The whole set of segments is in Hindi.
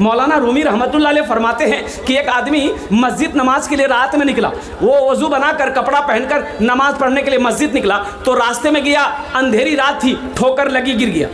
मौलाना रूमी रहमतुल्लाह अलैह फरमाते हैं कि एक आदमी मस्जिद नमाज के लिए रात में निकला। वो वज़ू बनाकर कपड़ा पहनकर नमाज पढ़ने के लिए मस्जिद निकला तो रास्ते में गया, अंधेरी रात थी, ठोकर लगी, गिर गया।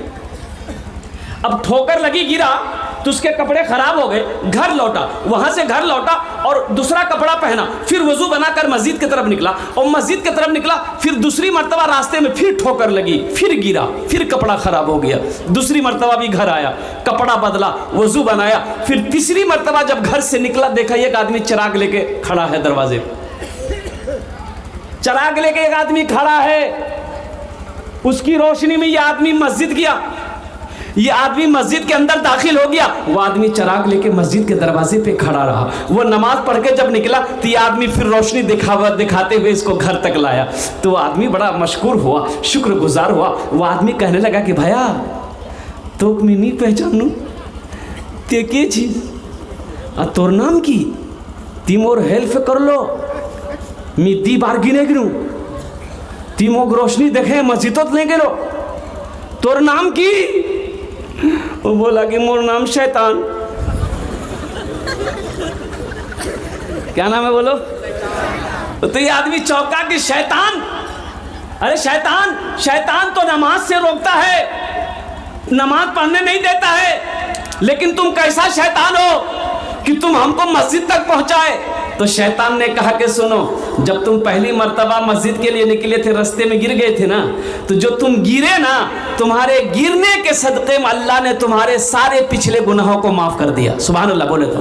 अब ठोकर लगी, गिरा तो उसके कपड़े खराब हो गए, घर लौटा, वहां से घर लौटा और दूसरा कपड़ा पहना, फिर वज़ू बनाकर मस्जिद की तरफ निकला और मस्जिद की तरफ निकला, फिर दूसरी मर्तबा रास्ते में फिर ठोकर लगी, फिर गिरा, फिर कपड़ा खराब हो गया, दूसरी मर्तबा भी घर आया, कपड़ा बदला, वज़ू बनाया, फिर तीसरी मर्तबा जब घर से निकला देखा एक आदमी चिराग लेके खड़ा है दरवाजे पे। चिराग लेके एक आदमी खड़ा है, उसकी रोशनी में ये आदमी मस्जिद गया। ये आदमी मस्जिद के अंदर दाखिल हो गया, वो आदमी चिराग लेके मस्जिद के दरवाजे पे खड़ा रहा। वो नमाज पढ़ के जब निकला तो ये आदमी फिर रोशनी दिखाते हुए इसको घर तक लाया। तो वो आदमी बड़ा मशकूर हुआ, शुक्रगुजार हुआ। वो आदमी कहने लगा कि भैया तो मैं नहीं पहचानू ते के चीज आ तोर नाम की ती मोर हेल्प कर लो, मैं दी बार गिने गिनू, ती मोग रोशनी देखे मस्जिदों ले गेलो, तोर नाम की? वो बोला कि मोर नाम शैतान। क्या नाम है बोलो? तो ये आदमी चौंका कि शैतान? अरे शैतान, शैतान तो नमाज से रोकता है, नमाज पढ़ने नहीं देता है, लेकिन तुम कैसा शैतान हो कि तुम हमको मस्जिद तक पहुंचाए? तो शैतान ने कहा कि सुनो, जब तुम पहली मर्तबा मस्जिद के लिए निकले थे, रास्ते में गिर गए थे ना, तो जो तुम गिरे ना, तुम्हारे गिरने के सदक़े में अल्लाह ने तुम्हारे सारे पिछले गुनाहों को माफ़ कर दिया। सुभान अल्लाह बोले तो।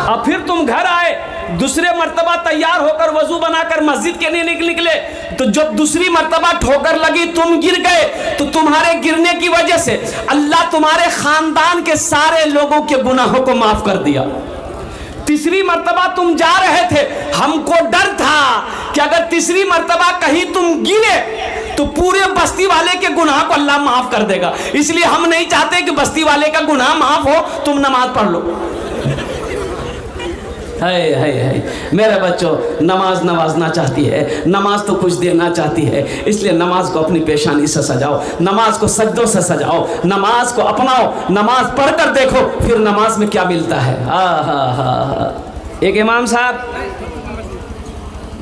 अब फिर तुम घर आए, दूसरे मर्तबा तैयार होकर वज़ू बनाकर मस्जिद के लिए निकले, तो जब दूसरी मर्तबा ठोकर लगी, तुम गिर गए, तो तुम्हारे गिरने की वजह से अल्लाह तुम्हारे ख़ानदान के सारे लोगों के गुनाहों को माफ़ कर दिया। तीसरी मर्तबा तुम जा रहे थे, हमको डर था कि अगर तीसरी मर्तबा कहीं तुम गिरे तो पूरे बस्ती वाले के गुनाह को अल्लाह माफ कर देगा, इसलिए हम नहीं चाहते कि बस्ती वाले का गुनाह माफ हो, तुम नमाज पढ़ लो। है मेरे बच्चों, नमाज नवाजना चाहती है, नमाज तो कुछ देना चाहती है, इसलिए नमाज को अपनी पेशानी से सजाओ, नमाज को सज्जों से सजाओ, नमाज को अपनाओ, नमाज पढ़कर देखो फिर नमाज में क्या मिलता है। एक इमाम साहब,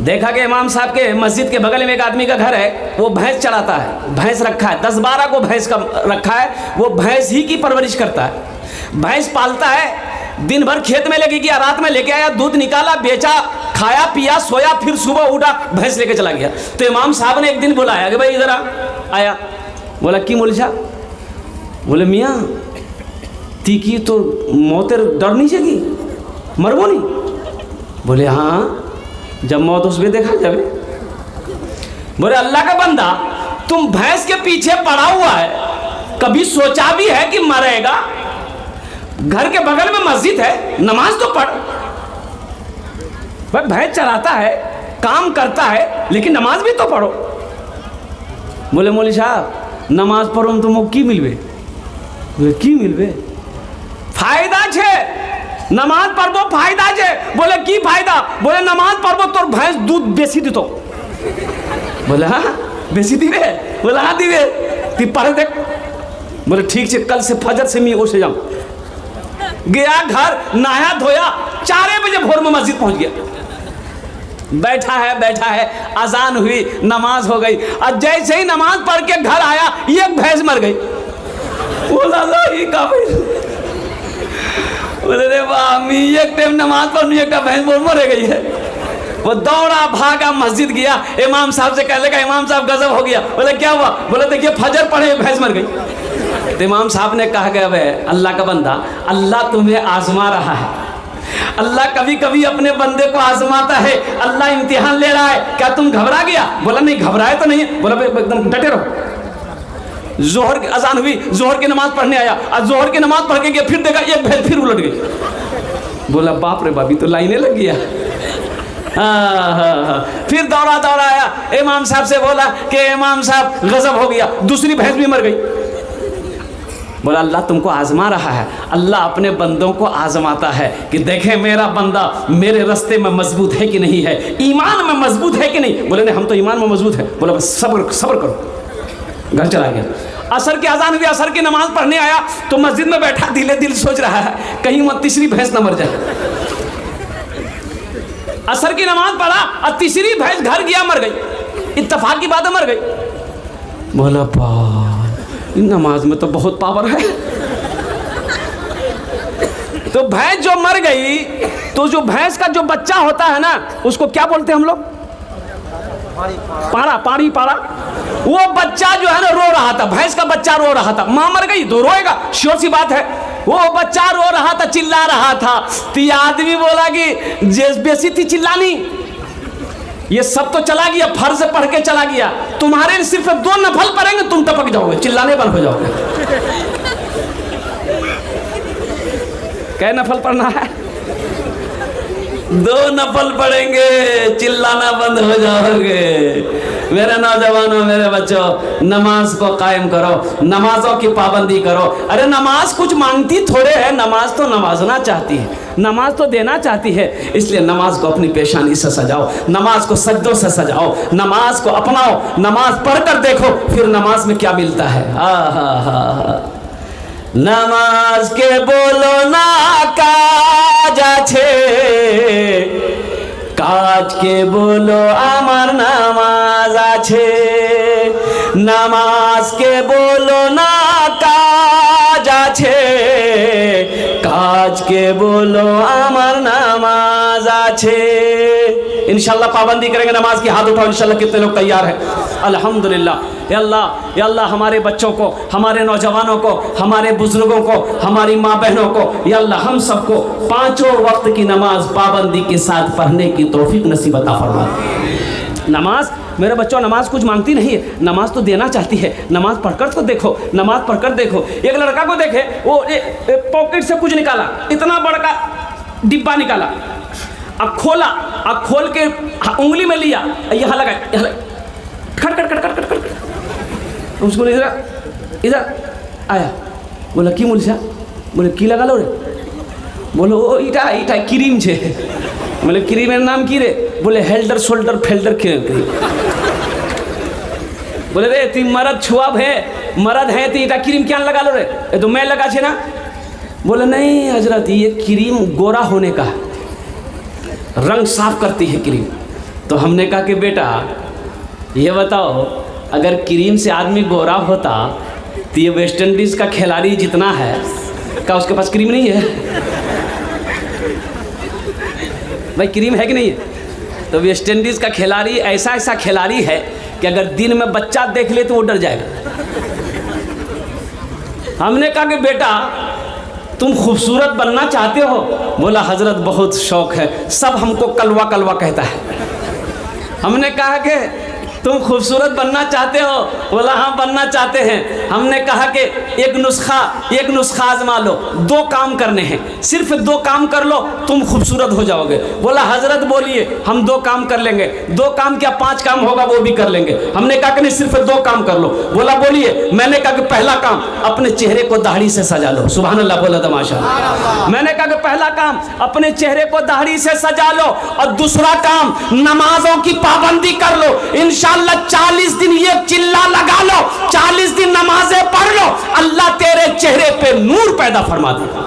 देखा कि इमाम साहब के मस्जिद के बगल में एक आदमी का घर है, वो भैंस चराता है, भैंस रखा है, 10-12 को भैंस का रखा है, वो भैंस ही की परवरिश करता है, भैंस पालता है। दिन भर खेत में लेके गया, रात में लेके आया, दूध निकाला, बेचा, खाया पिया, सोया, फिर सुबह उठा, भैंस लेके चला गया। तो इमाम साहब ने एक दिन बुलाया कि भाई इधर आया। बोला कि मौलवी साहब? बोले मियाँ ती की तो मौतेर डर नहीं सकी, मरबो नहीं? बोले हाँ, जब मौत उसमें देखा जावे। बोले अल्लाह का बंदा, तुम भैंस के पीछे पड़ा हुआ है, कभी सोचा भी है कि मरेगा? घर के बगल में मस्जिद है, नमाज तो पढ़। भाई भैंस चराता है, काम करता है, लेकिन नमाज भी तो पढ़ो। बोले मौलवी साहब नमाज पढ़ो तो मुझे की मिलबे? बोले की मिलबे? फायदा छे, नमाज पढ़बो फायदा छे। बोले की फायदा? बोले नमाज पढ़बो तो भैंस दूध बेसी दीतो। बोले हाँ बेसी दिवे? बोले हाँ दिवे, ती पढ़ देख। बोले ठीक है, कल से फजर से मैं उसे जाऊँ। गया घर, नहाया धोया, 4 बजे भोर में मस्जिद पहुंच गया। बैठा है, अजान हुई, नमाज हो गई, और जैसे ही नमाज पढ़ के घर आया, एक भैंस मर गई। बोला बोले रे वामी, एक टाइम नमाज पढ़नी, एक भैंस मर गई है। वो दौड़ा भागा मस्जिद गया, इमाम साहब से कहने लगा इमाम साहब गजब हो गया। बोले क्या हुआ? बोले देखिए फजर पढ़े भैंस मर गई। तो इमाम साहब ने कहा गया वे अल्लाह का बंदा, अल्लाह तुम्हें आजमा रहा है, अल्लाह कभी कभी अपने बंदे को आजमाता है, अल्लाह इम्तिहान ले रहा है, क्या तुम घबरा गया? बोला नहीं घबराए तो नहीं। बोला एकदम डटे रहो। जोहर की अजान हुई, जोहर की नमाज पढ़ने आया, और जोहर की नमाज पढ़ के गया, फिर देखा एक भैंस फिर उलट गई। बोला बाप रे बाबी तो लाइने लग गया। फिर दौड़ा आया, इमाम साहब से बोला कि इमाम साहब गजब हो गया, दूसरी भैंस भी मर गई। बोला अल्लाह तुमको आजमा रहा है, अल्लाह अपने बंदों को आजमाता है कि देखें मेरा बंदा मेरे रास्ते में मजबूत है कि नहीं है, ईमान में मजबूत है कि नहीं। बोले नहीं हम तो ईमान में मजबूत है। बोला बस सब्र करो। घर चला गया। असर की अजान हुई, असर की नमाज पढ़ने आया तो मस्जिद में बैठा दिले दिल सोच रहा है कहीं वह तीसरी भैंस न मर जाए। असर की नमाज पढ़ा और तीसरी भैंस घर गया, मर गई, इत्तेफाक की बात है, मर गई। बोला इन नमाज में तो बहुत पावर है। तो भैंस जो मर गई तो जो भैंस का जो बच्चा होता है ना उसको क्या बोलते हैं हम लोग? पाड़ा, पाड़ी, पाड़ा। वो बच्चा जो है ना रो रहा था, भैंस का बच्चा रो रहा था, मां मर गई तो रोएगा, श्योर सी बात है। वो बच्चा रो रहा था, चिल्ला रहा था, तो ये आदमी बोला कि बेसी थी चिल्लानी, ये सब तो चला गया, फर्ज पढ़ के चला गया, तुम्हारे सिर्फ 2 नफल पढ़ेंगे तुम टपक जाओगे, चिल्लाने बंद हो जाओगे। क्या नफल पढ़ना है? 2 नफल पढ़ेंगे, चिल्लाना बंद हो जाओगे। मेरे नौजवानों, मेरे बच्चों, नमाज को कायम करो, नमाजों की पाबंदी करो। अरे नमाज कुछ मांगती थोड़े है, नमाज तो नवाजना चाहती है, नमाज तो देना चाहती है। इसलिए नमाज को अपनी पेशानी से सजाओ, नमाज को सज्जों से सजाओ, नमाज को अपनाओ, नमाज पढ़कर देखो फिर नमाज में क्या मिलता है। नमाज के बोलो ना काज आछे, काज के बोलो आमार नामाज आछे। नमाज के बोलो ना काज आछे, काज के बोलो आमार नामाज आछे। इंशाल्लाह पाबंदी करेंगे नमाज की, हाथ उठाओ इंशाल्लाह। कितने लोग तैयार हैं? अल्हम्दुलिल्लाह। या अल्लाह हमारे बच्चों को, हमारे नौजवानों को, हमारे बुजुर्गों को, हमारी माँ बहनों को, या अल्लाह हम सबको 5 वक्त की नमाज पाबंदी के साथ पढ़ने की तौफीक नसीब अता फरमा। नमाज मेरे बच्चों, नमाज कुछ मांगती नहीं है, नमाज तो देना चाहती है। नमाज पढ़कर तो देखो, नमाज पढ़कर देखो। एक लड़का को देखे, वो पॉकेट से कुछ निकाला, इतना बड़ा का डिब्बा निकाला, अब खोला, अब खोल के उंगली में लिया, यहाँ लगा, खट खट खट खट खट खट, उसको इधर आया, बोला की मुलसा, बोले की लगा लो रे, बोलो ओ इटा इटा क्रीम छे, बोले क्रीमेर नाम की रे, बोले हेल्डर शोल्डर फेल्डर क्रीम। बोले रे तुम मरद छुआब है, मरद है तो इटा क्रीम क्या लगा लो रे, ये तो मैं लगा छे ना। बोले नहीं हजरत, ये क्रीम गोरा होने का, रंग साफ करती है क्रीम। तो हमने कहा कि बेटा ये बताओ, अगर क्रीम से आदमी गोरा होता तो ये वेस्ट इंडीज़ का खिलाड़ी जितना है, क्या उसके पास क्रीम नहीं है? भाई क्रीम है कि नहीं है? तो वेस्ट इंडीज़ का खिलाड़ी ऐसा ऐसा खिलाड़ी है कि अगर दिन में बच्चा देख ले तो वो डर जाएगा। हमने कहा कि बेटा तुम खूबसूरत बनना चाहते हो? बोला हजरत बहुत शौक है, सब हमको कलवा कलवा कहता है। हमने कहा कि तुम खूबसूरत बनना चाहते हो? बोला हाँ बनना चाहते हैं। हमने कहा कि एक नुस्खा आजमा लो, 2 काम करने हैं, सिर्फ 2 काम कर लो तुम खूबसूरत हो जाओगे। बोला हजरत बोलिए, हम 2 काम कर लेंगे। 2 काम क्या 5 काम होगा वो भी कर लेंगे। हमने कहा कि नहीं सिर्फ 2 काम कर लो। बोला बोलिए। मैंने कहा कि पहला काम अपने चेहरे को दाढ़ी से सजा लो। सुभान अल्लाह बोला था माशाअल्लाह। मैंने कहा कि पहला काम अपने चेहरे को दाढ़ी से सजा लो, और दूसरा काम नमाजों की पाबंदी कर लो। इंशाअल्लाह 40 दिन ये चिल्ला लगा लो, 40 दिन नमाजें पढ़ लो, अल्लाह तेरे चेहरे पे नूर पैदा फरमा देगा।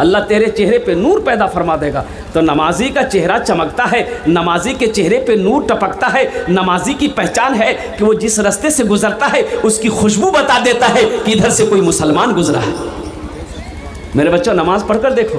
अल्लाह तेरे चेहरे पे नूर पैदा फरमा देगा। तो नमाजी का चेहरा चमकता है, नमाजी के चेहरे पे नूर टपकता है। नमाजी की पहचान है कि वो जिस रास्ते से गुजरता है उसकी खुशबू बता देता है कि इधर से कोई मुसलमान गुजरा है। मेरे बच्चों नमाज पढ़कर देखो।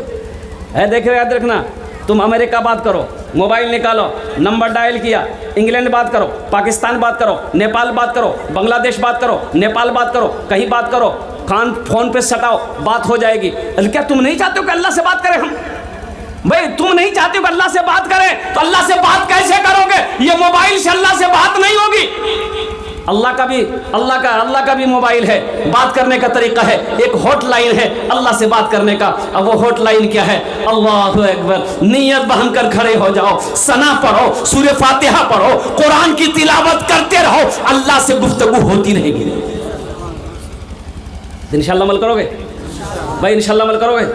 देख रहे याद रखना, तुम अमेरिका बात करो, मोबाइल निकालो, नंबर डायल किया, इंग्लैंड बात करो, पाकिस्तान बात करो, नेपाल बात करो, बांग्लादेश बात करो, नेपाल बात करो, कहीं बात करो, कान फोन पे सटाओ, बात हो जाएगी। क्या तुम नहीं चाहते हो कि अल्लाह से बात करें हम? भाई तुम नहीं चाहते हो कि अल्लाह से बात करें तो अल्लाह से बात कैसे करोगे? ये मोबाइल से अल्लाह से बात नहीं होगी। अल्लाह का भी मोबाइल है, बात करने का तरीका है, एक हॉटलाइन है अल्लाह से बात करने का। अब वो हॉटलाइन क्या है? अल्लाहु अकबर। नियत बहन कर खड़े हो जाओ, सना पढ़ो, सूरह फातिहा पढ़ो, कुरान की तिलावत करते रहो, अल्लाह से गुफ्तगू होती रहेगी। इंशाअल्लाह अमल करोगे भाई? इंशाअल्लाह अमल करोगे?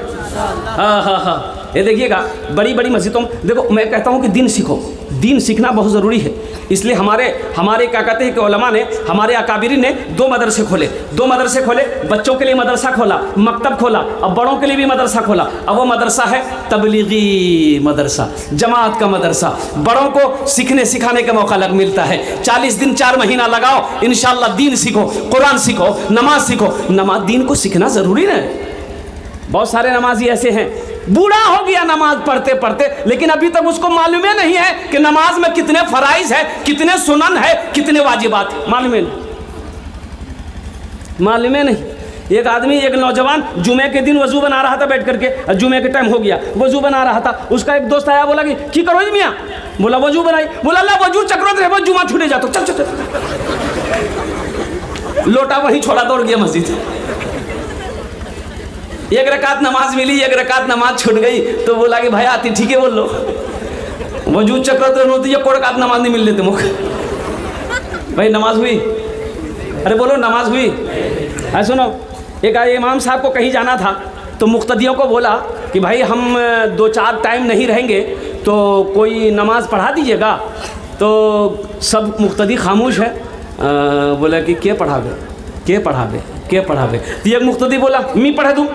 हाँ। ये देखिएगा बड़ी बड़ी मस्जिदों में देखो, मैं कहता हूँ कि दिन सीखो, दीन सीखना बहुत ज़रूरी है। इसलिए हमारे क्या कहते हैं कि उलमा ने, हमारे अकाबिरी ने 2 मदरसे खोले, बच्चों के लिए मदरसा खोला, मकतब खोला, अब बड़ों के लिए भी मदरसा खोला। अब वो मदरसा है तबलीगी मदरसा, जमात का मदरसा। बड़ों को सीखने सिखाने का मौका मिलता है। 40 दिन 4 महीना लगाओ, इंशाअल्लाह दीन सीखो, कुरान सीखो, नमाज सीखो। नमाज दीन को सीखना ज़रूरी है। बहुत सारे नमाजी ऐसे हैं, बूढ़ा हो गया नमाज पढ़ते पढ़ते, लेकिन अभी तक उसको मालूम ही नहीं है कि नमाज में कितने फराइज है, कितने सुनन है, कितने वाजिबात, मालूम नहीं। एक आदमी, एक नौजवान जुमे के दिन वजू बना रहा था बैठ करके, जुमे के टाइम हो गया, वजू बना रहा था। उसका एक दोस्त आया, बोला कि करो मियाँ? बोला वजू बनाई। बोला अल्लाह वजू चक्रोत रहे, वो जुमा छूटे जाता, चल चल चल। लोटा वहीं छोड़ा, दौड़ गया मस्जिद। एक रकात नमाज मिली, एक रकात नमाज छूट गई, तो बोला कि भाई आती ठीक है बोल लो, वजूद चक्कर होती है, कोई रकात नमाज नहीं मिल लेते मुख। भाई नमाज हुई? अरे बोलो नमाज हुई? अरे सुनो, एक इमाम साहब को कहीं जाना था, तो मुक्तदियों को बोला कि भाई हम 2-4 टाइम नहीं रहेंगे, तो कोई नमाज पढ़ा दीजिएगा। तो सब मुक्तदी खामोश है। बोला कि के पढ़ावे। तो एक मुक्तदी बोला मैं पढ़ा दूँ,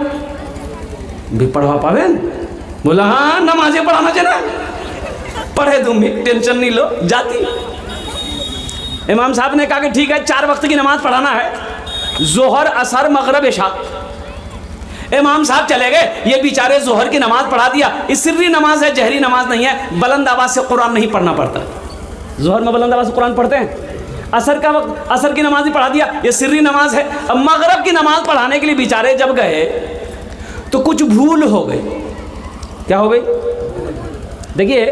भी पढ़वा पावे? बोला हाँ नमाजें पढ़ाना चाहिए, पढ़े दूँ, टेंशन नहीं लो, जाती। इमाम साहब ने कहा कि ठीक है, 4 वक्त की नमाज पढ़ाना है, जोहर, असर, मगरिब, इशा। इमाम साहब चले गए, ये बेचारे जोहर की नमाज पढ़ा दिया। इस सिर्री नमाज है, जहरी नमाज नहीं है, बुलंद आवाज़ से कुरान नहीं पढ़ना पड़ता। जोहर में बुलंद आवाज़ से कुरान पढ़ते हैं। असर का वक्त असर की नमाज ही पढ़ा दिया, ये सिर्री नमाज है। अब मगरिब की नमाज पढ़ाने के लिए बेचारे जब गए तो कुछ भूल हो गई। क्या हो गई? देखिए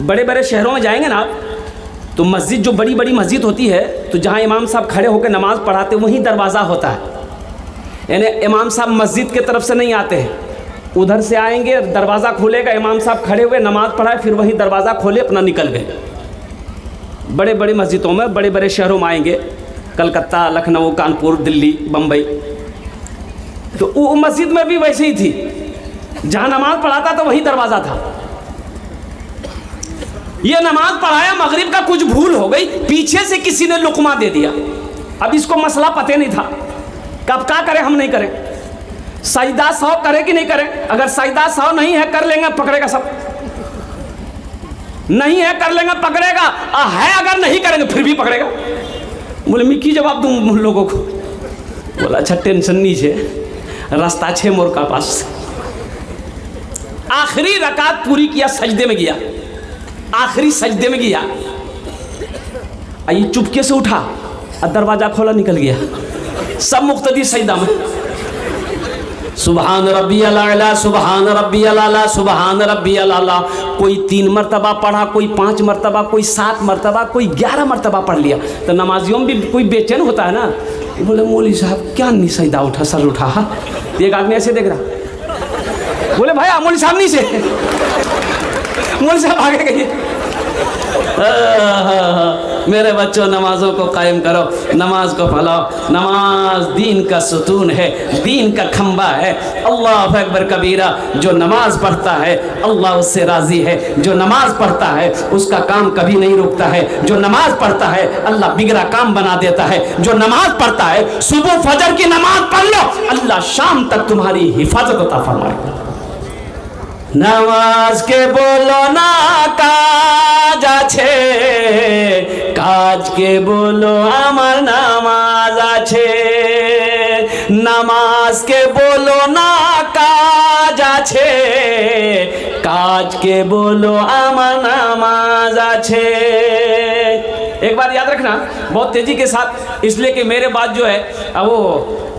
बड़े बड़े शहरों में जाएंगे ना, तो मस्जिद जो बड़ी बड़ी मस्जिद होती है, तो जहाँ इमाम साहब खड़े होकर नमाज पढ़ाते वहीं दरवाज़ा होता है। यानी इमाम साहब मस्जिद के तरफ से नहीं आते हैं, उधर से आएंगे, दरवाज़ा खोलेगा, इमाम साहब खड़े हुए नमाज पढ़ाए, फिर वहीं दरवाज़ा खोले, अपना निकल गए। बड़े बड़े मस्जिदों में, बड़े बड़े शहरों में आएंगे, कलकत्ता, लखनऊ, कानपुर, दिल्ली, बम्बई, तो वो मस्जिद में भी वैसे ही थी, जहाँ नमाज पढ़ाता था वहीं दरवाज़ा था। ये नमाज पढ़ाया, मगरिब का कुछ भूल हो गई, पीछे से किसी ने लुकमा दे दिया। अब इसको मसला पता नहीं था, कब क्या करें, हम नहीं करें, सजदा 100 करें कि नहीं करें? अगर सजदा 100 नहीं है, कर लेंगे, पकड़ेगा सब, नहीं है कर लेंगे, पकड़ेगा, है अगर नहीं करेंगे फिर भी पकड़ेगा। बोले मैं की जवाब दूँ उन लोगों को? बोला अच्छा टेंशन नहीं है, रास्ता छे मोर का पास। आखिरी रकात पूरी किया, सजदे में गया, आखिरी सजदे में गया, ये चुपके से उठा और दरवाजा खोला, निकल गया। सब मुक्तदी सजदा में, सुबहान रब्बियल आला, सुबहान रब्बियल आला, सुबहान रब्बियल आला। कोई 3 मरतबा पढ़ा, कोई 5 मरतबा, कोई 7 मरतबा, कोई 11 मरतबा पढ़ लिया। तो नमाजियों में भी कोई बेचैन होता है ना, बोले मौली साहब क्या नहीं सजदा उठा, सर उठा। एक आदमी ऐसे देख रहा, बोले भाई मौली साहब नहीं से, मौली साहब आगे गए। मेरे बच्चों नमाजों को कायम करो, नमाज को फैलाओ। नमाज दीन का सुतून है, दीन का खंबा है। अल्लाह अकबर कबीरा। जो नमाज पढ़ता है अल्लाह उससे राज़ी है, जो नमाज पढ़ता है उसका काम कभी नहीं रुकता है, जो नमाज पढ़ता है अल्लाह बिगड़ा काम बना देता है, जो नमाज पढ़ता है, सुबह फजर की नमाज पढ़ लो, अल्लाह शाम तक तुम्हारी हिफाजत अता फरमाएगा। नमाज के बोलो ना काज आछे, काज के बोलो आमार नामाज आछे। नमाज के बोलो ना काज आछे, काज के बोलो आमार नामाज आछे। एक बात याद रखना बहुत तेजी के साथ, इसलिए कि मेरे बाद जो है वो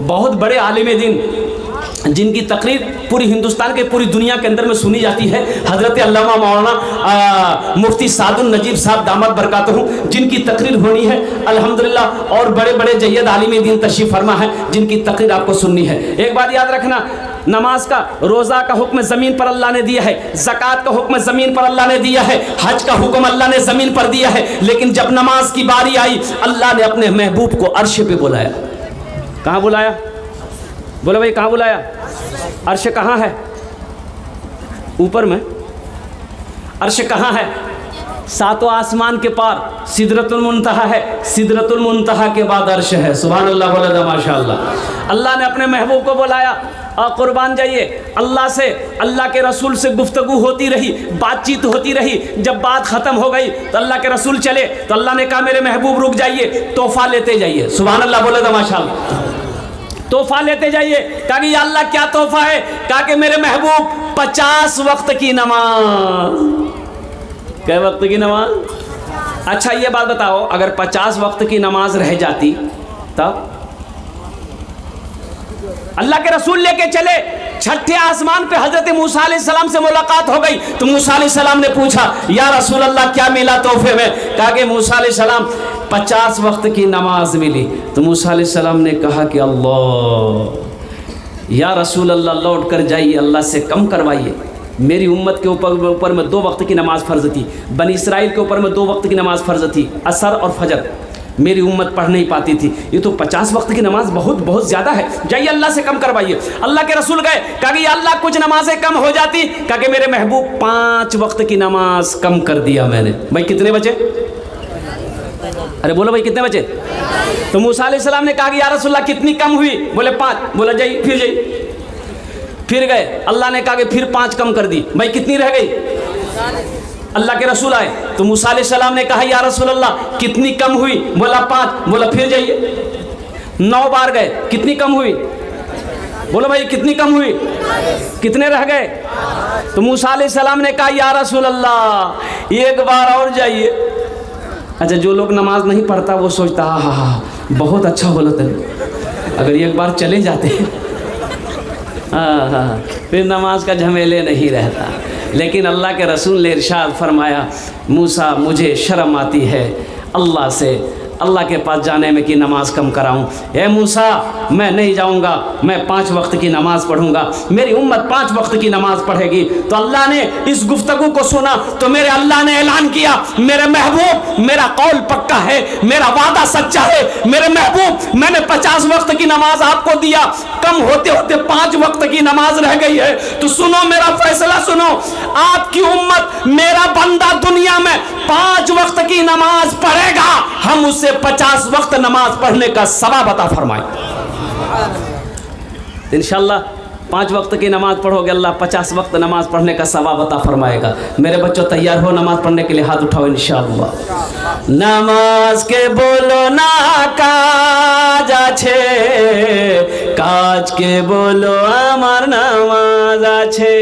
बहुत बड़े आलिम दीन जिनकी तकरीर पूरी हिंदुस्तान के पूरी दुनिया के अंदर में सुनी जाती है, हज़रत अल्लामा मौलाना मुफ्ती सादुल नजीब साहब दामद बरकातहू, जिनकी तकरीर होनी है अल्हम्दुलिल्लाह। और बड़े बड़े जय्यद आलिम दीन तशरीफ़ फरमा है जिनकी तकरीर आपको सुननी है। एक बात याद रखना, नमाज का, रोज़ा का हुक्म ज़मीन पर अल्लाह ने दिया है, ज़कात का हुक्म ज़मीन पर अल्लाह ने दिया है, हज का हुक्म अल्लाह ने ज़मीन पर दिया है, लेकिन जब नमाज की बारी आई अल्लाह ने अपने महबूब को अर्श पे बुलाया। कहाँ बुलाया? बोलो भाई कहाँ बुलाया? अर्श कहाँ है? ऊपर में। अर्श कहाँ है? सातों आसमान के पार सिदरतुल मुंतहा है, सिदरतुल मुंतहा के बाद अर्श है। सुभान अल्लाह, बोला माशाअल्लाह। अल्लाह ने अपने महबूब को बुलाया और कुर्बान जाइए, अल्लाह से, अल्लाह के रसूल से गुफ्तगू होती रही, बातचीत होती रही। जब बात ख़त्म हो गई तो अल्लाह के रसूल चले तो अल्लाह ने कहा मेरे महबूब रुक जाइए, तोहफ़ा लेते जाइए। सुभान अल्लाह, बोले माशाअल्लाह। तोहफ़ा लेते जाइए। कहा कि या अल्लाह क्या तोहफ़ा है? कहा कि मेरे महबूब 50 वक्त की नमाज। कै वक्त की नमाज? अच्छा ये बात बताओ, अगर 50 वक्त की नमाज रह जाती तब? अल्लाह के रसूल लेके चले, छठे आसमान पे हजरत मूसा अलैहिस्सलाम से मुलाकात हो गई तो मूसा अलैहिस्सलाम ने पूछा या रसूल अल्लाह क्या मिला तोहफे में? कहा कि मूसा अलैहिस्सलाम 50 वक्त की नमाज मिली। तो मूसा अलैहिस्सलाम ने कहा कि अल्लाह, या रसूल अल्लाह लौट कर जाइए, अल्लाह से कम करवाइए। मेरी उम्मत के ऊपर में 2 वक्त की नमाज फ़र्ज़ थी, बनी इसराइल के ऊपर में 2 वक्त की नमाज फ़र्ज़ थी, असर और फजर। मेरी उम्मत पढ़ नहीं पाती थी, ये तो 50 वक्त की नमाज बहुत ज़्यादा है, जाइए अल्लाह से कम करवाइए। अल्लाह के रसूल गए, कहा कि अल्लाह कुछ नमाजें कम हो जाती। कहा कि मेरे महबूब 5 वक्त की नमाज कम कर दिया मैंने। भाई कितने बचे? अरे बोलो भाई कितने बचे? तो मूसा अलैहिस्सलाम ने कहा कि या रसूलल्लाह कितनी कम हुई? बोले 5। बोला जाइए, फिर जाइए। फिर गए, अल्लाह ने कहा कि फिर 5 कम कर दी। भाई कितनी रह गई? अल्लाह के रसूल आए तो मूसा अलैहिस्सलाम ने कहा या रसूल अल्लाह कितनी कम हुई? बोला 5। बोला फिर जाइए। 9 बार गए, कितनी कम हुई? बोलो भाई कितनी कम हुई? कितने रह गए? तो मूसा अलैहिस्सलाम ने कहा या रसूल अल्लाह 1 बार और जाइए। अच्छा, जो लोग नमाज नहीं पढ़ता वो सोचता हाँ बहुत अच्छा बोला तेरे, अगर 1 बार चले जाते हाँ फिर नमाज का झमेले नहीं रहता। लेकिन अल्लाह के रसूल ने इरशाद फरमाया मूसा मुझे शर्म आती है अल्लाह से, अल्लाह के पास जाने में कि नमाज कम कराऊं। ए मूसा मैं नहीं जाऊंगा, मैं 5 वक्त की नमाज पढ़ूंगा, मेरी उम्मत 5 वक्त की नमाज पढ़ेगी। तो अल्लाह ने इस गुफ्तगू को सुना तो मेरे अल्लाह ने ऐलान किया मेरे महबूब मेरा कौल पक्का है, मेरा वादा सच्चा है। मेरे महबूब मैंने 50 वक्त की नमाज आपको दिया, कम होते होते 5 वक्त की नमाज रह गई है। तो सुनो मेरा फैसला सुनो, आपकी उम्मत मेरा बंदा दुनिया में 5 वक्त की नमाज पढ़ेगा, हम उससे 50 वक्त नमाज पढ़ने का सवाब अता फरमाए। इंशाअल्लाह 5 वक्त की नमाज पढ़ोगे अल्लाह 50 वक्त नमाज पढ़ने का सवाब अता फरमाएगा। मेरे बच्चों तैयार हो नमाज पढ़ने के लिए? हाथ उठाओ इंशाअल्लाह। नमाज के बोलो ना काज आछे, काज के बोलो आमार नमाज आछे।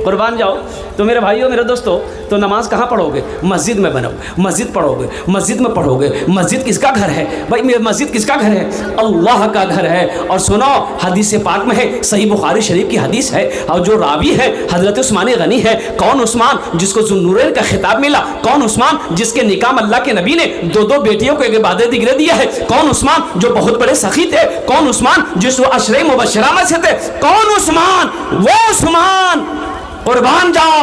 कुर्बान जाओ। तो मेरे भाइयों मेरे दोस्तों, तो नमाज कहाँ पढ़ोगे? मस्जिद में बनो, मस्जिद पढ़ोगे, मस्जिद में पढ़ोगे। मस्जिद किसका घर है भाई? मस्जिद किसका घर है? अल्लाह का घर है। और सुनो हदीस पाक में है, सही बुखारी शरीफ की हदीस है, और जो रावी है हजरत उस्मान गनी है। कौन उस्मान जिसको ज़ुन्नूरैन का खिताब मिला? कौन उस्मान जिसके निकाह अल्लाह के नबी ने 2-2 बेटियों को एक इबादत दिगरे दिया है? कौन उस्मान जो बहुत बड़े सखी थे? कौन उस्मान जिस अशरे मुबशरा में से थे? कौन उस्मान? वो उस्मान कुर्बान जाओ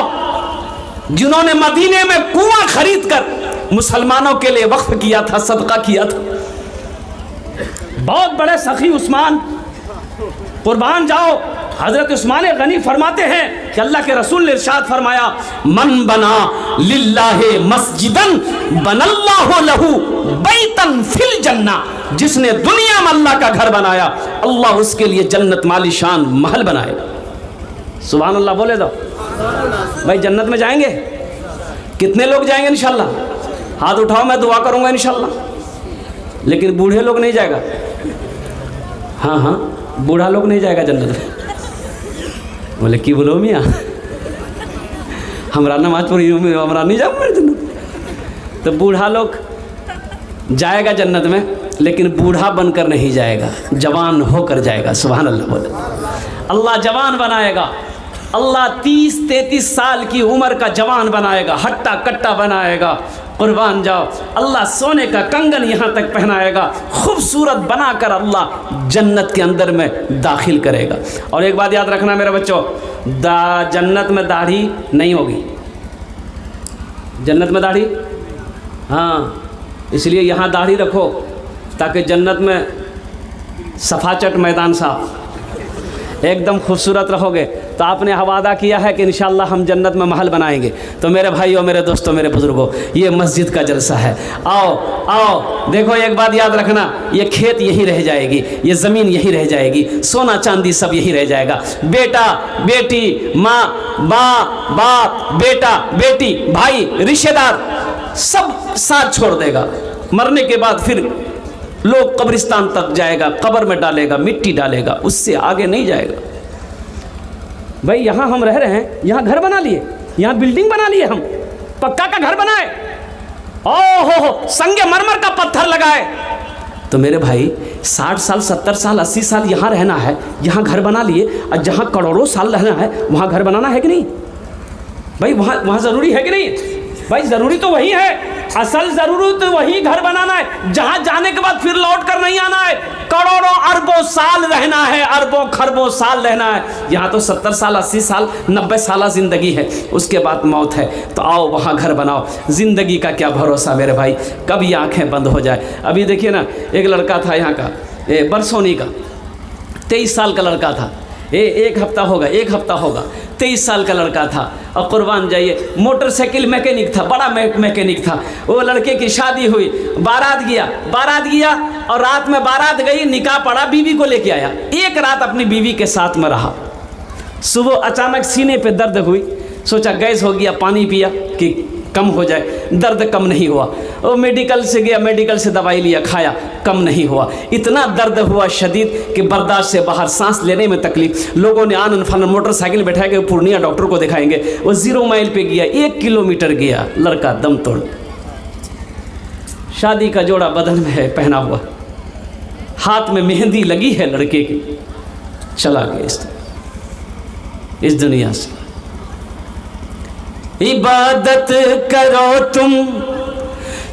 जिन्होंने मदीने में कुआं खरीद कर मुसलमानों के लिए वक्फ किया था, सदका किया था। बहुत बड़े सखी उस्मान, कुर्बान जाओ। हजरत उस्मान गनी फरमाते हैं कि अल्लाह के रसूल ने इरशाद फरमाया मन बना लिल्लाहि मस्जिदन बनल्लाहु लहू बैतन फिल जन्ना। जिसने दुनिया में अल्लाह का घर बनाया अल्लाह उसके लिए जन्नत मालिशान महल बनाएगा। सुभान अल्लाह बोले दो भाई। जन्नत में जाएंगे? कितने लोग जाएंगे इंशाल्लाह? हाथ उठाओ, मैं दुआ करूंगा इंशाल्लाह। लेकिन बूढ़े लोग नहीं जाएगा। हाँ बूढ़ा लोग नहीं जाएगा जन्नत में। बोले की बोलो मियाँ हमरा नमाज पढ़ी हमरा नहीं जाऊँगा जन्नत। तो बूढ़ा लोग जाएगा जन्नत में, लेकिन बूढ़ा बनकर नहीं जाएगा, जवान होकर जाएगा। सुभान अल्लाह बोले। अल्लाह जवान बनाएगा, अल्लाह 30-33 साल की उम्र का जवान बनाएगा, हट्टा कट्टा बनाएगा। कुर्बान जाओ। अल्लाह सोने का कंगन यहाँ तक पहनाएगा, खूबसूरत बनाकर अल्लाह जन्नत के अंदर में दाखिल करेगा। और एक बात याद रखना मेरे बच्चों, जन्नत में दाढ़ी नहीं होगी। जन्नत में दाढ़ी, हाँ, इसलिए यहाँ दाढ़ी रखो ताकि जन्नत में सफाचट मैदान साफ एकदम खूबसूरत रहोगे। तो आपने वादा किया है कि इंशाअल्लाह हम जन्नत में महल बनाएंगे। तो मेरे भाइयों, मेरे दोस्तों, मेरे बुजुर्गों, ये मस्जिद का जलसा है। आओ आओ, देखो एक बात याद रखना, ये खेत यही रह जाएगी, ये ज़मीन यही रह जाएगी, सोना चांदी सब यही रह जाएगा। बेटा बेटी, माँ बाप, बेटा बेटी, भाई रिश्तेदार सब साथ छोड़ देगा। मरने के बाद फिर लोग कब्रिस्तान तक जाएगा, कब्र में डालेगा, मिट्टी डालेगा, उससे आगे नहीं जाएगा। भाई यहाँ हम रह रहे हैं, यहाँ घर बना लिए, यहाँ बिल्डिंग बना लिए, हम पक्का का घर बनाए, ओहो संगमरमर का पत्थर लगाए। तो मेरे भाई 60 साल 70 साल 80 साल यहाँ रहना है, यहाँ घर बना लिए, और जहाँ करोड़ों साल रहना है वहाँ घर बनाना है कि नहीं भाई? वहाँ ज़रूरी है कि नहीं भाई? ज़रूरी तो वही है, असल ज़रूरत तो वही घर बनाना है जहाँ जाने के बाद फिर लौट कर नहीं आना है। करोड़ों अरबों साल रहना है, अरबों खरबों साल रहना है। यहाँ तो 70 साल 80 साल 90 साल ज़िंदगी है, उसके बाद मौत है। तो आओ वहाँ घर बनाओ। ज़िंदगी का क्या भरोसा मेरे भाई, कब ये आँखें बंद हो जाए। अभी देखिए ना, एक लड़का था यहाँ का, बरसोनी का, 23 साल का लड़का था। एक हफ्ता होगा 23 साल का लड़का था, और कुर्बान जाइए मोटरसाइकिल मैकेनिक था, बड़ा मैकेनिक था। वो लड़के की शादी हुई, बारात गया और रात में बारात गई, निकाह पड़ा, बीवी को लेके आया। एक रात अपनी बीवी के साथ में रहा। सुबह अचानक सीने पे दर्द हुई, सोचा गैस हो गया, पानी पिया कि कम हो जाए, दर्द कम नहीं हुआ। वो मेडिकल से गया, मेडिकल से दवाई लिया, खाया, कम नहीं हुआ। इतना दर्द हुआ शदीद कि बर्दाश्त से बाहर, सांस लेने में तकलीफ। लोगों ने आन फन मोटरसाइकिल बैठा के पूर्णिया डॉक्टर को दिखाएंगे। वो 0 माइल पे गया, 1 किलोमीटर गया, लड़का दम तोड़। शादी का जोड़ा बदन में है पहना हुआ, हाथ में मेहंदी लगी है लड़के की, चला गया इस दुनिया से। इबादत करो तुम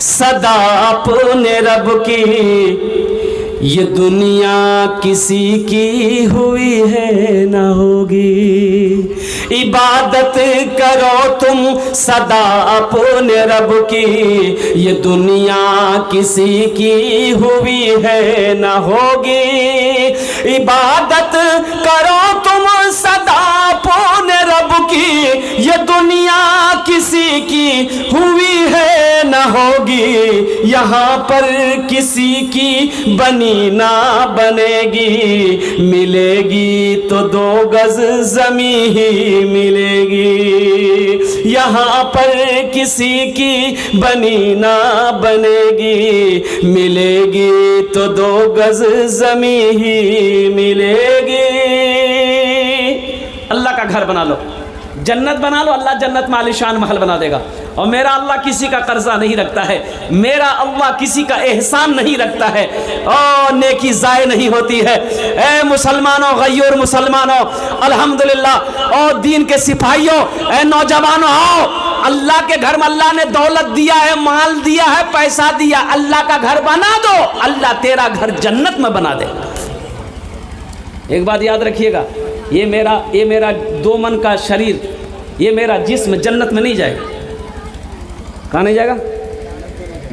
सदा अपने रब की, ये दुनिया किसी की हुई है ना होगी। इबादत करो तुम सदा अपने रब की, ये दुनिया किसी की हुई है ना होगी। इबादत करो तुम सदा अपने रब की, ये दुनिया किसी की हुई है ना होगी। यहाँ पर किसी की बनी ना बनेगी, मिलेगी तो 2 गज ज़मीं ही मिलेगी। यहाँ पर किसी की बनी ना बनेगी, मिलेगी तो 2 गज ज़मीं ही मिलेगी। अल्लाह का घर बना लो, जन्नत बना लो, अल्लाह जन्नत में आलीशान महल बना देगा। और मेरा अल्लाह किसी का कर्जा नहीं रखता है, मेरा अल्लाह किसी का एहसान नहीं रखता है, और नेकी ज़ाय नहीं होती है। ए मुसलमानों, गय्यूर मुसलमानों, अल्हम्दुलिल्लाह, और दीन के सिपाहियों, ए नौजवानों, आओ अल्लाह के घर में। अल्लाह ने दौलत दिया है, माल दिया है, पैसा दिया, अल्लाह का घर बना दो, अल्लाह तेरा घर जन्नत में बना दे। एक बात याद रखिएगा, ये मेरा 2 मन का शरीर, ये मेरा जिस्म जन्नत में नहीं जाएगा। कहाँ नहीं जाएगा?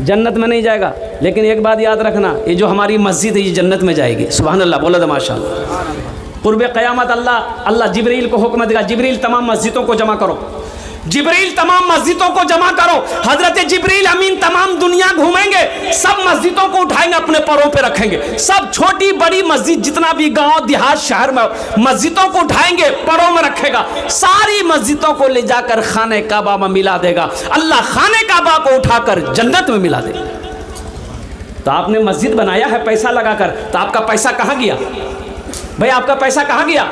जन्नत में नहीं जाएगा। लेकिन एक बात याद रखना, ये जो हमारी मस्जिद है ये जन्नत में जाएगी। सुभान अल्लाह, बोला तो माशाअल्लाह। कुर्बे क़यामत अल्लाह जिब्रील को हुक्म देगा, जिब्रील तमाम मस्जिदों को जमा करो, जिब्रील तमाम मस्जिदों को जमा करो। हजरत जिब्रील अमीन तमाम दुनिया घूमेंगे, सब मस्जिदों को उठाएंगे, अपने पैरों पे रखेंगे। सब छोटी बड़ी मस्जिद, जितना भी गांव देहात शहर में मस्जिदों को उठाएंगे, पैरों में रखेगा। सारी मस्जिदों को ले जाकर खाने काबा में मिला देगा। अल्लाह खाने काबा को उठाकर जन्नत में मिला देगा। तो आपने मस्जिद बनाया है पैसा लगाकर, तो आपका पैसा कहाँ गया भाई? आपका पैसा कहाँ गया?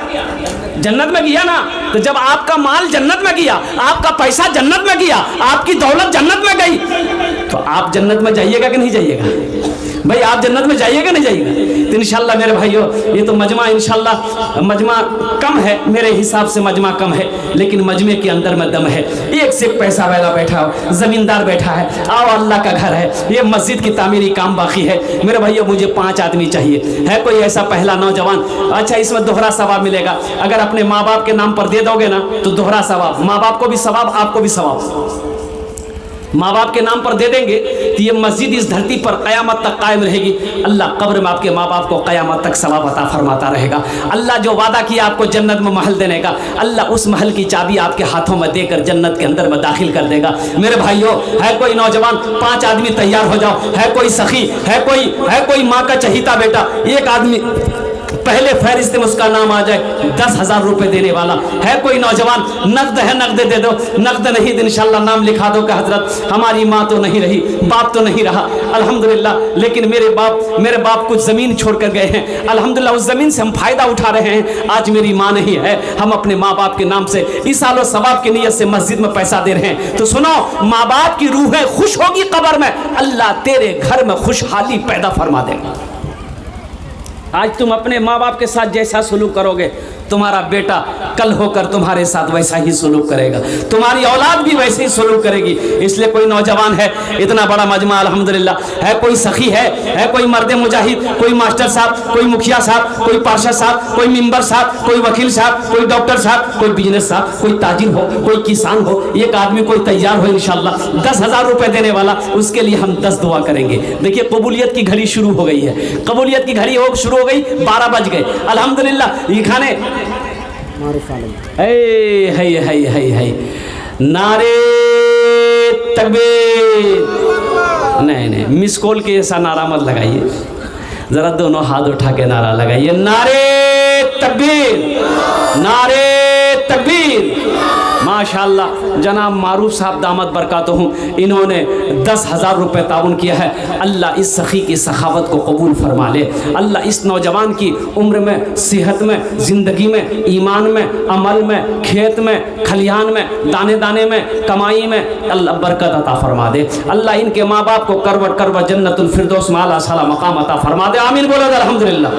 जन्नत में गया ना। तो जब आपका माल जन्नत में गया, आपका पैसा जन्नत में गया, आपकी दौलत जन्नत में गई, तो आप जन्नत में जाइएगा कि नहीं जाइएगा भाई? आप जन्नत में जाइएगा नहीं जाइएगा? तो इंशाल्लाह मेरे भाइयों, ये तो मजमा, इंशाल्लाह मजमा कम है, मेरे हिसाब से मजमा कम है, लेकिन मजमे के अंदर में दम है। एक से एक पैसा वाला बैठा हो, जमींदार बैठा है, आओ अल्लाह का घर है। ये मस्जिद की तामीरी काम बाकी है मेरे भाइयों। मुझे 5 आदमी चाहिए, है कोई ऐसा पहला नौजवान? अच्छा, इसमें दोहरा सवाब मिलेगा। अगर अपने माँ बाप के नाम पर दे दोगे ना तो दोहरा सवाब, माँ बाप को भी सवाब, आपको भी सवाब। माँ बाप के नाम पर दे देंगे तो ये मस्जिद इस धरती पर क़यामत तक कायम रहेगी। अल्लाह कब्र में आपके माँ बाप को क़यामत तक सवाब अता फरमाता रहेगा। अल्लाह जो वादा किया आपको जन्नत में महल देने का, अल्लाह उस महल की चाबी आपके हाथों में देकर जन्नत के अंदर में दाखिल कर देगा। मेरे भाइयों, है कोई नौजवान, 5 आदमी तैयार हो जाओ। है कोई सखी, है कोई माँ का चहीता बेटा, एक आदमी पहले फहरिस्त में उसका नाम आ जाए, 10,000 रुपए देने वाला। है कोई नौजवान, नकद है नकद दे दो, नकद नहीं तो इंशाल्लाह नाम लिखा दो कि हजरत हमारी माँ तो नहीं रही, बाप तो नहीं रहा अल्हम्दुलिल्लाह, लेकिन मेरे बाप कुछ ज़मीन छोड़ कर गए हैं, अल्हम्दुलिल्लाह उस ज़मीन से हम फ़ायदा उठा रहे हैं। आज मेरी माँ नहीं है, हम अपने माँ बाप के नाम से इसालो सवाब की नीयत से मस्जिद में पैसा दे रहे हैं। तो सुनो, माँ बाप की रूहें खुश होगी कब्र में, अल्लाह तेरे घर में खुशहाली पैदा फरमा देगा। आज तुम अपने माँ बाप के साथ जैसा सलूक करोगे, तुम्हारा बेटा कल होकर तुम्हारे साथ वैसा ही सलूक करेगा, तुम्हारी औलाद भी वैसे ही सलूक करेगी। इसलिए कोई नौजवान है, इतना बड़ा मजमा अल्हम्दुलिल्लाह, है कोई सखी है कोई मर्द मुजाहिद, कोई मास्टर साहब, कोई मुखिया साहब, कोई पार्षद साहब, कोई मेंबर साहब, कोई वकील साहब, कोई डॉक्टर साहब, कोई बिजनेस साहब, कोई ताजिर हो, कोई किसान हो, एक आदमी कोई तैयार हो इंशाल्लाह 10,000 रुपए देने वाला, उसके लिए हम 10 दुआ करेंगे। देखिए कबूलियत की घड़ी शुरू हो गई है, कबूलियत की घड़ी शुरू हो गई, 12 बज गए अल्हम्दुलिल्लाह। ये खाने है नारे तकबीर, नहीं मिस कॉल के ऐसा नारा मत लगाइए, जरा दोनों हाथ उठा के नारा लगाइए, नारे तकबीर, नारे तकबीर। माशाअल्लाह जनाब मारूफ साहब दामद बरकातुहुम, इन्होंने 10,000 रुपये ताउन किया है। अल्लाह इस सखी की सखावत को कबूल फरमा ले। अल्लाह इस नौजवान की उम्र में, सेहत में, ज़िंदगी में, ईमान में, अमल में, खेत में, खलिहान में, दाने दाने में, कमाई में अल्लाह बरकत अता फरमा दे। अल्लाह इनके माँ बाप को करवट जन्नतुल फिरदौस में आला साला मकाम अता फरमा दे। आमीन बोलो अल्हम्दुलिल्लाह।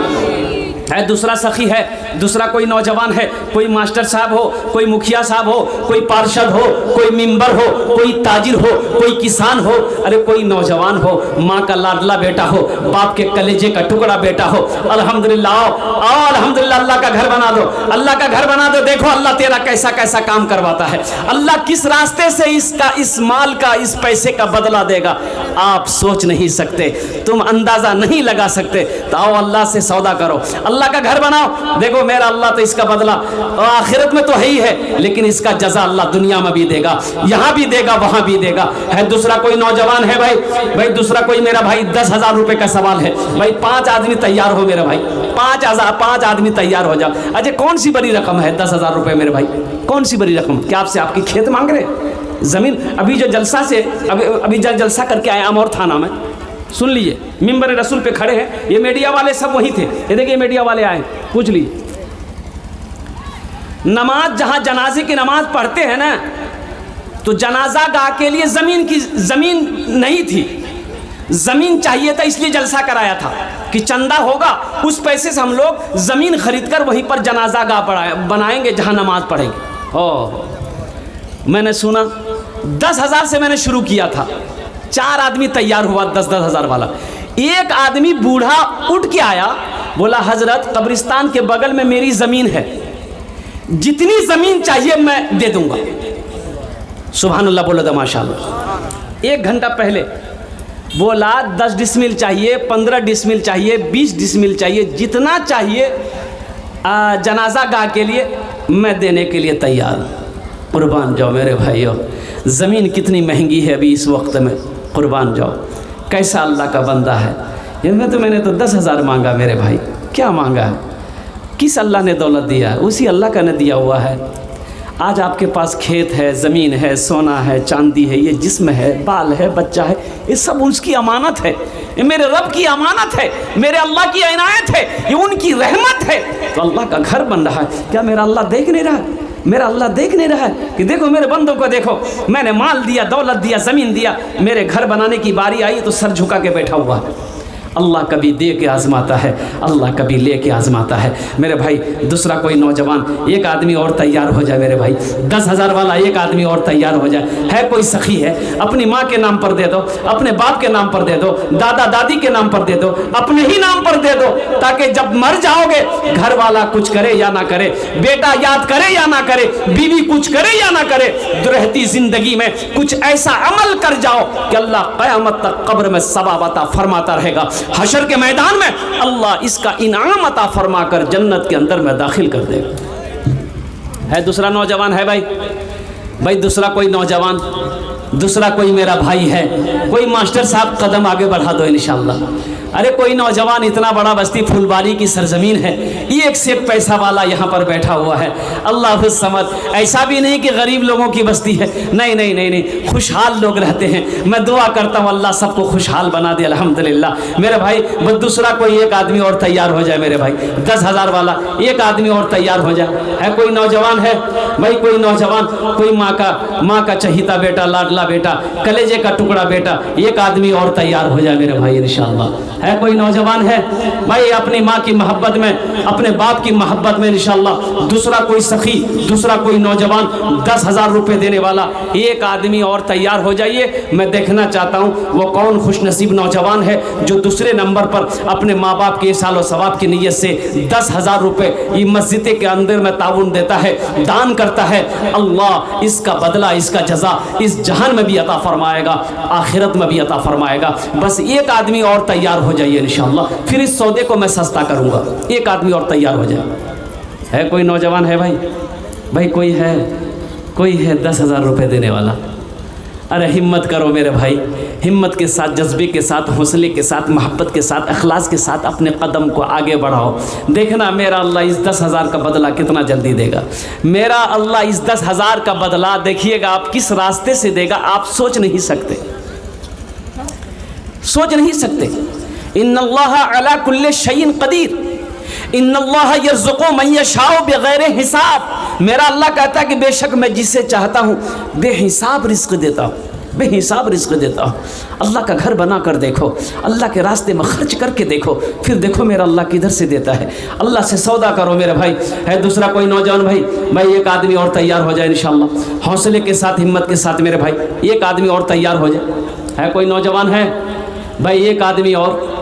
है दूसरा सखी है, दूसरा कोई नौजवान है, कोई मास्टर साहब हो, कोई मुखिया साहब हो, कोई पार्षद हो, कोई मेंबर हो, कोई ताजिर हो, कोई किसान हो, अरे कोई नौजवान हो, माँ का लाडला बेटा हो, बाप के कलेजे का टुकड़ा बेटा हो, अल्हम्दुलिल्लाह आओ अल्हम्दुलिल्लाह अल्लाह का घर बना दो, अल्लाह का घर बना दो। देखो अल्लाह तेरा कैसा कैसा काम करवाता है, अल्लाह किस रास्ते से इस माल का, इस पैसे का बदला देगा, आप सोच नहीं सकते, तुम अंदाजा नहीं लगा सकते। तो आओ अल्लाह से सौदा करो, अल्लाह का घर बनाओ। देखो मेरा अल्लाह तो इसका बदला आखिरत में तो है ही है, लेकिन इसका जजा अल्लाह दुनिया में भी देगा, यहाँ भी देगा, वहाँ भी देगा। है दूसरा कोई नौजवान है भाई दूसरा कोई मेरा भाई 10,000 रुपए का सवाल है भाई, 5 आदमी तैयार हो मेरे भाई, 5 आदमी तैयार हो जाओ। अजय कौन सी बड़ी रकम है 10,000 रुपए मेरे भाई, कौन सी बड़ी रकम? क्या आपसे आपकी खेत मांग रहे, जमीन? अभी जो जलसा से अभी जलसा करके आया अमौर थाना में, सुन लीजिए, मिंबर रसूल पे खड़े हैं, ये मीडिया वाले सब वही थे, ये देखिए मीडिया वाले आए, पूछ लीजिए। नमाज जहां जनाजे की नमाज पढ़ते हैं ना, तो जनाजा गाह के लिए जमीन नहीं थी, जमीन चाहिए था, इसलिए जलसा कराया था कि चंदा होगा, उस पैसे से हम लोग जमीन खरीदकर वहीं पर जनाजा गाह बनाएंगे जहां नमाज पढ़ेंगे। ओह, मैंने सुना 10,000 से मैंने शुरू किया था, 4 आदमी तैयार हुआ 10,000 वाला। एक आदमी बूढ़ा उठ के आया, बोला हजरत कब्रिस्तान के बगल में मेरी ज़मीन है, जितनी ज़मीन चाहिए मैं दे दूंगा। सुभान अल्लाह बोला था माशाअल्लाह। 1 घंटा पहले बोला 10 डिसमिल चाहिए, 15 डिसमिल चाहिए, 20 डिसमिल चाहिए, जितना चाहिए जनाजा गाह के लिए मैं देने के लिए तैयार हूँ। कुर्बान जाओ मेरे भाइयों, ज़मीन कितनी महंगी है अभी इस वक्त में, कुर्बान जाओ। कैसा अल्लाह का बंदा है, मैंने तो 10,000 मांगा मेरे भाई, क्या मांगा है? किस अल्लाह ने दौलत दिया है? उसी अल्लाह का ने दिया हुआ है। आज आपके पास खेत है, ज़मीन है, सोना है, चांदी है, ये जिस्म है, बाल है, बच्चा है, ये सब उसकी अमानत है, ये मेरे रब की अमानत है, मेरे अल्लाह की इनायत है, ये उनकी रहमत है। तो अल्लाह का घर बन रहा है, क्या मेरा अल्लाह देख नहीं रहा है? मेरा अल्लाह देख नहीं रहा है कि देखो मेरे बंदों को देखो, मैंने माल दिया, दौलत दिया, ज़मीन दिया, मेरे घर बनाने की बारी आई तो सर झुका के बैठा हुआ है। अल्लाह कभी दे के आजमाता है, अल्लाह कभी ले के आजमाता है मेरे भाई। दूसरा कोई नौजवान, एक आदमी और तैयार हो जाए मेरे भाई, 10,000 वाला एक आदमी और तैयार हो जाए। है कोई सखी है, अपनी माँ के नाम पर दे दो, अपने बाप के नाम पर दे दो, दादा दादी के नाम पर दे दो, अपने ही नाम पर दे दो, ताकि जब मर जाओगे घर वाला कुछ करे या ना करे, बेटा याद करे या ना करे, बीवी कुछ करे या ना करे, रहती जिंदगी में कुछ ऐसा अमल कर जाओ कि अल्लाह क़यामत तक कब्र में सवाब अता फरमाता रहेगा। हशर के मैदान में अल्लाह इसका इनाम अता फरमाकर जन्नत के अंदर में दाखिल कर देगा। है दूसरा नौजवान है भाई, दूसरा कोई नौजवान, दूसरा कोई मेरा भाई है, कोई मास्टर साहब कदम आगे बढ़ा दो इंशाअल्लाह। अरे कोई नौजवान, इतना बड़ा बस्ती फुलवारी की सरजमीन है, एक से पैसा वाला यहाँ पर बैठा हुआ है, अल्लाह समद। ऐसा भी नहीं कि गरीब लोगों की बस्ती है, नहीं नहीं नहीं नहीं, खुशहाल लोग रहते हैं। मैं दुआ करता हूँ अल्लाह सबको खुशहाल बना दे अल्हम्दुलिल्लाह मेरे भाई। बस दूसरा कोई एक आदमी और तैयार हो जाए मेरे भाई, 10,000 वाला एक आदमी और तैयार हो जाए। है कोई नौजवान है भाई, कोई नौजवान, कोई माँ का चहीता बेटा, लाडला बेटा, कलेजे का टुकड़ा बेटा, एक आदमी और तैयार हो जाए मेरे भाई इंशाअल्लाह। है कोई नौजवान है भाई, अपनी माँ की मोहब्बत में, अपने बाप की मोहब्बत में इंशाअल्लाह। दूसरा कोई सखी, दूसरा कोई नौजवान, 10,000 रुपये देने वाला एक आदमी और तैयार हो जाइए। मैं देखना चाहता हूँ वो कौन खुशनसीब नौजवान है जो दूसरे नंबर पर अपने माँ बाप के सालो सवाब की नीयत से 10,000 रुपये ये मस्जिद के अंदर में ताउन देता है, दान करता है। अल्लाह इसका बदला, इसका जजा इस जहान में भी अता फरमाएगा, आखिरत में भी अता फरमाएगा। बस एक आदमी और तैयार हो जाइए इंशाअल्लाह, फिर इस सौदे को मैं सस्ता करूंगा। एक आदमी और तैयार हो जाए। है कोई नौजवान है भाई, कोई है 10,000 रुपये देने वाला? अरे हिम्मत करो मेरे भाई, हिम्मत के साथ, जज्बे के साथ, हौसले के साथ, मोहब्बत के साथ, अखलास के साथ अपने कदम को आगे बढ़ाओ। देखना मेरा अल्लाह इस 10,000 का बदला कितना जल्दी देगा। मेरा अल्लाह इस 10,000 का बदला देखिएगा आप किस रास्ते से देगा, आप सोच नहीं सकते, सोच नहीं सकते। इन्नल्लाह अला कुल्ले शैइन कदीर, इन्नल्लाह यर्ज़ुक़ु मन यशाउ बिग़ैर हिसाब। मेरा अल्लाह कहता है कि बेशक मैं जिसे चाहता हूँ बेहिसाब रिज़्क़ देता हूँ, बेहिसाब रिज़्क़ देता हूँ। अल्लाह का घर बना कर देखो, अल्लाह के रास्ते में खर्च करके देखो, फिर देखो मेरा अल्लाह किधर से देता है। अल्लाह से सौदा करो मेरे भाई। है दूसरा कोई नौजवान भाई, एक आदमी और तैयार हो जाए इंशाअल्लाह, हौसले के साथ, हिम्मत के साथ मेरे भाई, एक आदमी और तैयार हो जाए। है कोई नौजवान है भाई, एक आदमी और?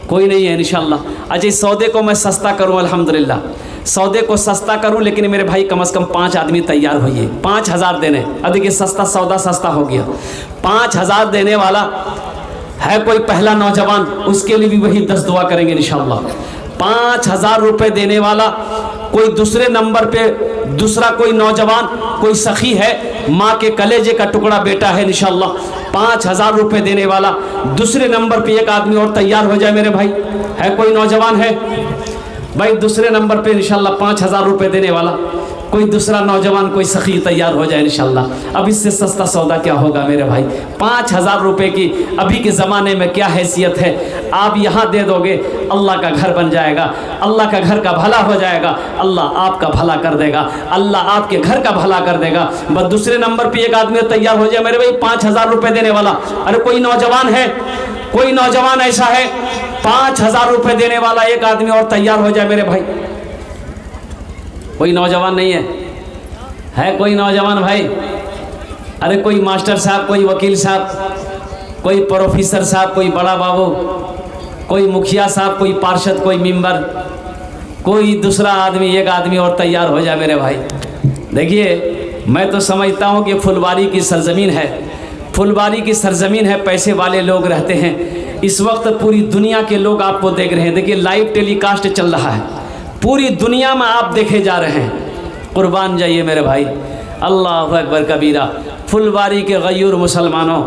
कोई नहीं है इंशाअल्लाह। अच्छा इस सौदे को मैं सस्ता करूं अल्हम्दुलिल्लाह, सौदे को सस्ता करूं, लेकिन मेरे भाई कम से कम 5 आदमी तैयार होइए। 5,000 देने, अब देखिए सस्ता सौदा सस्ता हो गया। 5,000 देने वाला है कोई पहला नौजवान, उसके लिए भी वही 10 दुआ करेंगे इंशाअल्लाह। 5,000 रुपये देने वाला कोई दूसरे नंबर पे, दूसरा कोई नौजवान, कोई सखी है, माँ के कलेजे का टुकड़ा बेटा है इंशाअल्लाह। 5,000 रुपये देने वाला दूसरे नंबर पे एक आदमी और तैयार हो जाए मेरे भाई। है कोई नौजवान है भाई, दूसरे नंबर पे इंशाअल्लाह 5,000 रुपये देने वाला कोई दूसरा नौजवान, कोई सखी तैयार हो जाए इंशाअल्लाह। अब इससे सस्ता सौदा क्या होगा मेरे भाई? 5,000 रुपये की अभी के ज़माने में क्या हैसियत है, आप यहाँ दे दोगे, अल्लाह का घर बन जाएगा, अल्लाह का घर का भला हो जाएगा, अल्लाह आपका भला कर देगा, अल्लाह आपके घर का भला कर देगा। बस दूसरे नंबर पर एक आदमी तैयार हो जाए मेरे भाई, 5,000 रुपये देने वाला। अरे कोई नौजवान है, कोई नौजवान ऐसा है 5,000 रुपये देने वाला, एक आदमी और तैयार हो जाए मेरे भाई। कोई नौजवान नहीं है कोई नौजवान भाई? अरे कोई मास्टर साहब, कोई वकील साहब, कोई प्रोफेसर साहब, कोई बड़ा बाबू, कोई मुखिया साहब, कोई पार्षद, कोई मेंबर, कोई दूसरा आदमी, एक आदमी और तैयार हो जाए मेरे भाई। देखिए मैं तो समझता हूँ कि फुलवारी की सरजमीन है, फुलवारी की सरजमीन है, पैसे वाले लोग रहते हैं। इस वक्त पूरी दुनिया के लोग आपको देख रहे हैं। देखिए लाइव टेलीकास्ट चल रहा है, पूरी दुनिया में आप देखे जा रहे हैं। कुर्बान जाइए मेरे भाई, अल्लाह अकबर कबीरा। फुलवारी के गयूर मुसलमानों,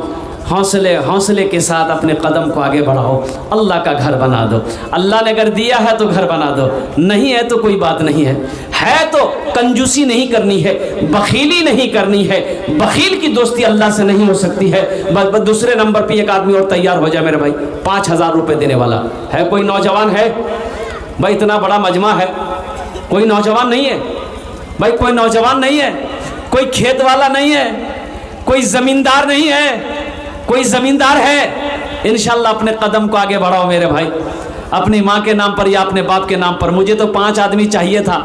हौसले के साथ अपने कदम को आगे बढ़ाओ, अल्लाह का घर बना दो। अल्लाह ने अगर दिया है तो घर बना दो, नहीं है तो कोई बात नहीं है तो कंजूसी नहीं करनी है, बखीली नहीं करनी है। बखील की दोस्ती अल्लाह से नहीं हो सकती है। बस दूसरे नंबर पे एक आदमी और तैयार हो जाए मेरे भाई, 5,000 रुपये देने वाला। है कोई नौजवान है भाई? इतना बड़ा मजमा है, कोई नौजवान नहीं है भाई? कोई नौजवान नहीं है? कोई खेत वाला नहीं है? कोई ज़मींदार नहीं है? कोई ज़मींदार है? इंशाल्लाह अपने कदम को आगे बढ़ाओ मेरे भाई, अपनी माँ के नाम पर या अपने बाप के नाम पर। मुझे तो 5 आदमी चाहिए था,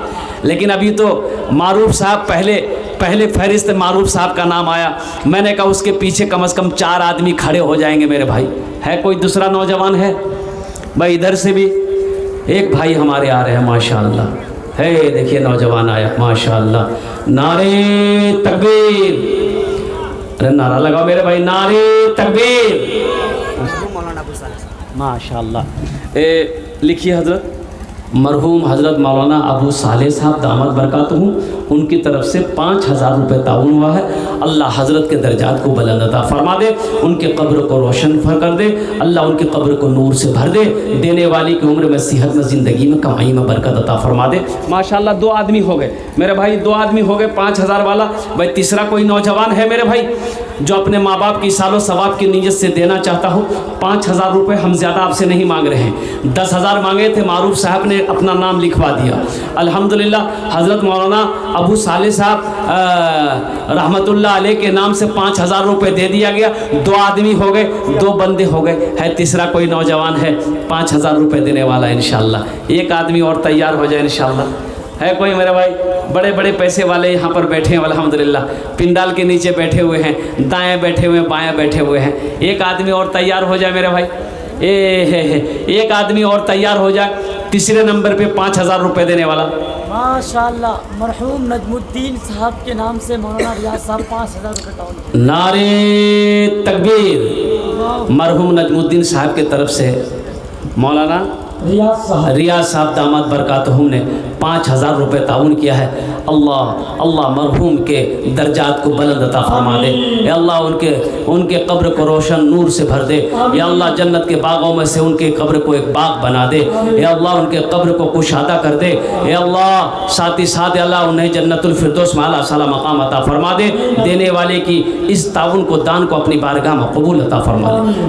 लेकिन अभी तो मारूफ साहब पहले फहरिस्त मारूफ साहब का नाम आया। मैंने कहा उसके पीछे कम से कम 4 आदमी खड़े हो जाएंगे मेरे भाई। है कोई दूसरा नौजवान है भाई? इधर से भी एक भाई हमारे आ रहे हैं माशाअल्लाह। है देखिए नौजवान आया माशाअल्लाह। नारे तकबीर, अरे नारा लगाओ मेरे भाई, नारे तकबीर। माशाअल्लाह। लिखिए हजरत मरहूम हज़रत मौलाना अबू सालेह साहब दामद बरकातहू, उनकी तरफ से 5000 रुपये ताउन हुआ है। अल्लाह हज़रत के दर्जात को बुलंद अता फरमा दे, उनके कब्र को रोशन कर दे, अल्लाह उनके कब्र को नूर से भर दे, देने वाली की उम्र में, सेहत में, ज़िंदगी में, कमाई में बरकत अता फरमा दे। माशाअल्लाह 2 आदमी हो गए मेरे भाई, 2 आदमी हो गए 5000 वाला। भाई तीसरा कोई नौजवान है मेरे भाई जो अपने माँ बाप की सालों सवाब की नीयत से देना चाहता हो? 5000 रुपये हम ज़्यादा आपसे नहीं मांग रहे हैं, 10,000 मांगे थे, मारूफ साहब ने अपना नाम लिखवा दिया। अल्हम्दुलिल्लाह हज़रत मौलाना अबू सालेह साहब रहमतुल्लाह अलैह के नाम से 5000 रुपये दे दिया गया। 2 आदमी हो गए, 2 बंदे हो गए। है तीसरा कोई नौजवान है 5000 रुपये देने वाला इंशाअल्लाह? एक आदमी और तैयार हो जाए इंशाअल्लाह। है कोई मेरे भाई? बड़े बड़े पैसे वाले यहाँ पर बैठे हैं अल्हम्दुलिल्लाह, पिंडाल के नीचे बैठे हुए हैं, दाएं बैठे हुए हैं, बाएं बैठे हुए हैं। एक आदमी और तैयार हो जाए मेरे भाई। एक आदमी और तैयार हो जाए, तीसरे नंबर पे 5000 रुपये देने वाला। माशाअल्लाह मरहूम नजमुद्दीन साहब के नाम से मौलाना रियाज साहब 5000 रुपये ताउन। नारे तकबीर। मरहूम नजमुद्दीन साहब के तरफ से मौलाना रियाज साहब दामद बरकातहू ने 5000 रुपये ताउन किया है। अल्लाह मरहूम के दर्जात को बुलंद अता फरमा दे। या अल्लाह उनके कब्र को रोशन नूर से भर दे। या अल्लाह जन्नत के बागों में से उनके कब्र को एक बाग बना दे। या अल्लाह उनके कब्र को कुशादा कर दे। या अल्लाह साथ ही साथ अल्लाह उन्हें जन्नतुल फिरदौस में आला साला मकाम अता फरमा दे। देने वाले की इस ताउन को, दान को अपनी बारगाह में कबूल अता फरमा दे।